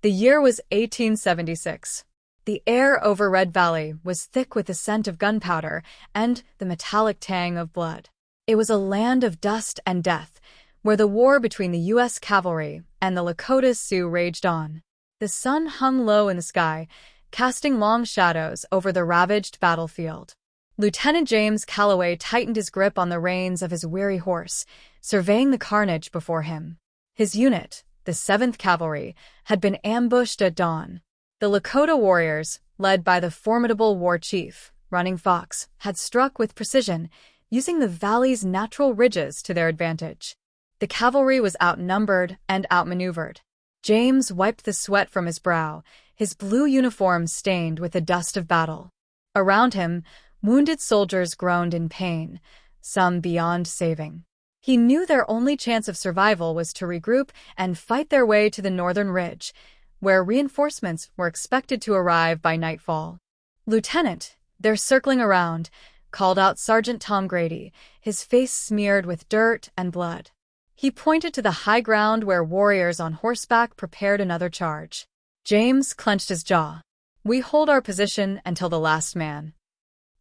The year was 1876. The air over Red Valley was thick with the scent of gunpowder and the metallic tang of blood. It was a land of dust and death, where the war between the U.S. cavalry and the Lakota Sioux raged on. The sun hung low in the sky, casting long shadows over the ravaged battlefield. Lieutenant James Calloway tightened his grip on the reins of his weary horse, surveying the carnage before him. His unit, the 7th Cavalry, had been ambushed at dawn. The Lakota warriors, led by the formidable war chief, Running Fox, had struck with precision, using the valley's natural ridges to their advantage. The cavalry was outnumbered and outmaneuvered. James wiped the sweat from his brow, his blue uniform stained with the dust of battle. Around him, wounded soldiers groaned in pain, some beyond saving. He knew their only chance of survival was to regroup and fight their way to the northern ridge, where reinforcements were expected to arrive by nightfall. "Lieutenant, they're circling around," called out Sergeant Tom Grady, his face smeared with dirt and blood. He pointed to the high ground where warriors on horseback prepared another charge. James clenched his jaw. "We hold our position until the last man."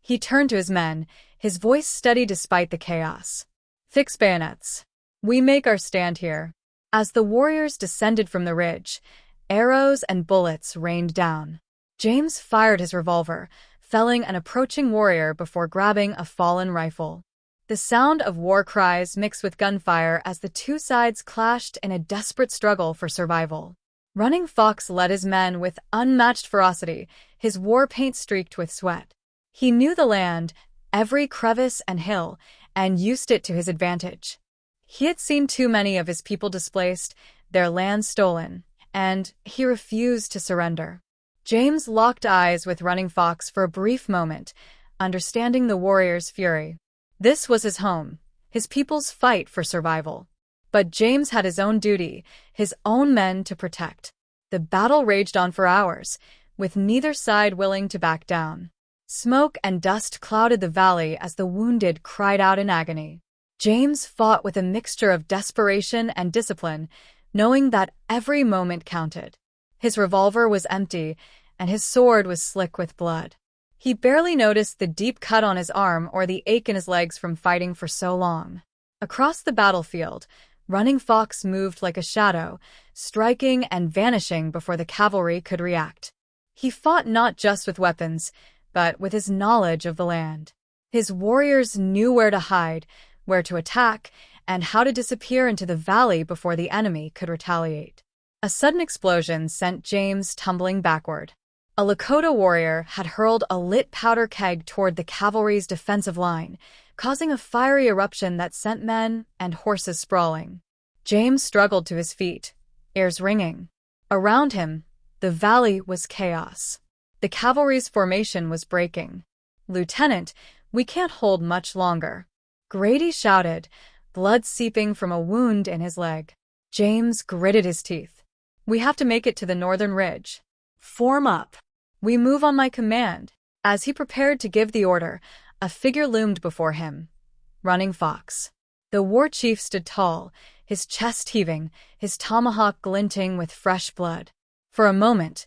He turned to his men, his voice steady despite the chaos. "Fix bayonets. We make our stand here." As the warriors descended from the ridge, arrows and bullets rained down. James fired his revolver, felling an approaching warrior before grabbing a fallen rifle. The sound of war cries mixed with gunfire as the two sides clashed in a desperate struggle for survival. Running Fox led his men with unmatched ferocity, his war paint streaked with sweat. He knew the land, every crevice and hill, and used it to his advantage. He had seen too many of his people displaced, their land stolen, and he refused to surrender. James locked eyes with Running Fox for a brief moment, understanding the warrior's fury. This was his home, his people's fight for survival. But James had his own duty, his own men to protect. The battle raged on for hours, with neither side willing to back down. Smoke and dust clouded the valley as the wounded cried out in agony. James fought with a mixture of desperation and discipline, knowing that every moment counted. His revolver was empty, and his sword was slick with blood. He barely noticed the deep cut on his arm or the ache in his legs from fighting for so long. Across the battlefield, Running Fox moved like a shadow, striking and vanishing before the cavalry could react. He fought not just with weapons, but with his knowledge of the land. His warriors knew where to hide, where to attack, and how to disappear into the valley before the enemy could retaliate. A sudden explosion sent James tumbling backward. A Lakota warrior had hurled a lit powder keg toward the cavalry's defensive line, causing a fiery eruption that sent men and horses sprawling. James struggled to his feet, ears ringing. Around him, the valley was chaos. The cavalry's formation was breaking. "Lieutenant, we can't hold much longer," Grady shouted, blood seeping from a wound in his leg. James gritted his teeth. "We have to make it to the northern ridge. Form up. We move on my command." As he prepared to give the order, a figure loomed before him. Running Fox. The war chief stood tall, his chest heaving, his tomahawk glinting with fresh blood. For a moment,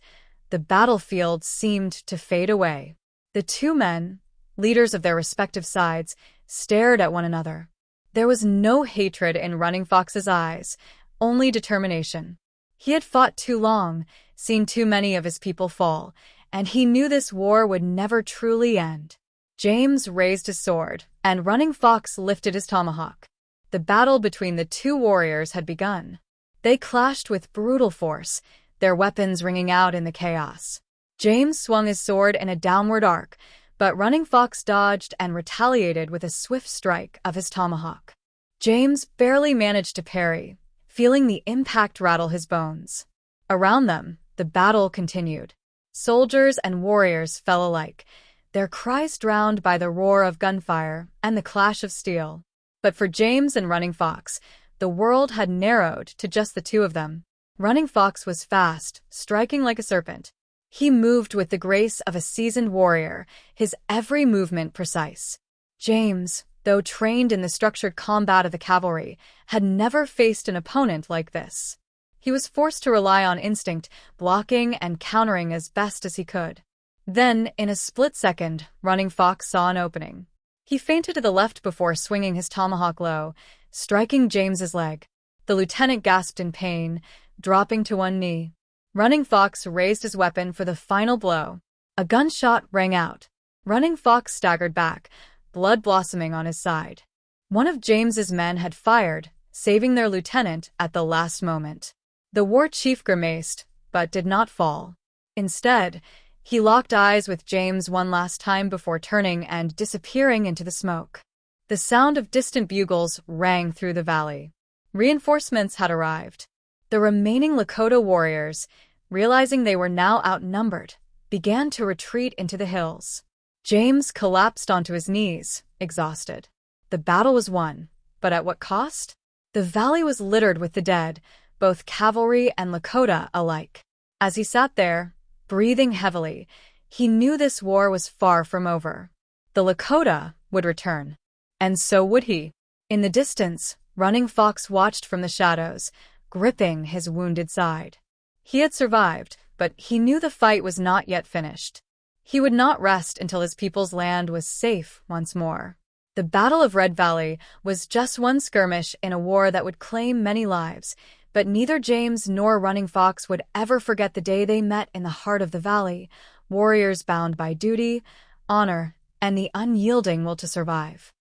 the battlefield seemed to fade away. The two men, leaders of their respective sides, stared at one another. There was no hatred in Running Fox's eyes, only determination. He had fought too long, seen too many of his people fall, and he knew this war would never truly end. James raised his sword, and Running Fox lifted his tomahawk. The battle between the two warriors had begun. They clashed with brutal force, their weapons ringing out in the chaos. James swung his sword in a downward arc, but Running Fox dodged and retaliated with a swift strike of his tomahawk. James barely managed to parry, feeling the impact rattle his bones. Around them, the battle continued. Soldiers and warriors fell alike, their cries drowned by the roar of gunfire and the clash of steel. But for James and Running Fox, the world had narrowed to just the two of them. Running Fox was fast, striking like a serpent. He moved with the grace of a seasoned warrior, his every movement precise. James, though trained in the structured combat of the cavalry, had never faced an opponent like this. He was forced to rely on instinct, blocking and countering as best as he could. Then, in a split second, Running Fox saw an opening. He feinted to the left before swinging his tomahawk low, striking James's leg. The lieutenant gasped in pain, dropping to one knee. Running Fox raised his weapon for the final blow. A gunshot rang out. Running Fox staggered back, blood blossoming on his side. One of James's men had fired, saving their lieutenant at the last moment. The war chief grimaced, but did not fall. Instead, he locked eyes with James one last time before turning and disappearing into the smoke. The sound of distant bugles rang through the valley. Reinforcements had arrived. The remaining Lakota warriors, realizing they were now outnumbered, began to retreat into the hills. James collapsed onto his knees, exhausted. The battle was won, but at what cost? The valley was littered with the dead, both cavalry and Lakota alike. As he sat there, breathing heavily, he knew this war was far from over. The Lakota would return. And so would he. In the distance, Running Fox watched from the shadows, gripping his wounded side. He had survived, but he knew the fight was not yet finished. He would not rest until his people's land was safe once more. The Battle of Red Valley was just one skirmish in a war that would claim many lives, but neither James nor Running Fox would ever forget the day they met in the heart of the valley, warriors bound by duty, honor, and the unyielding will to survive.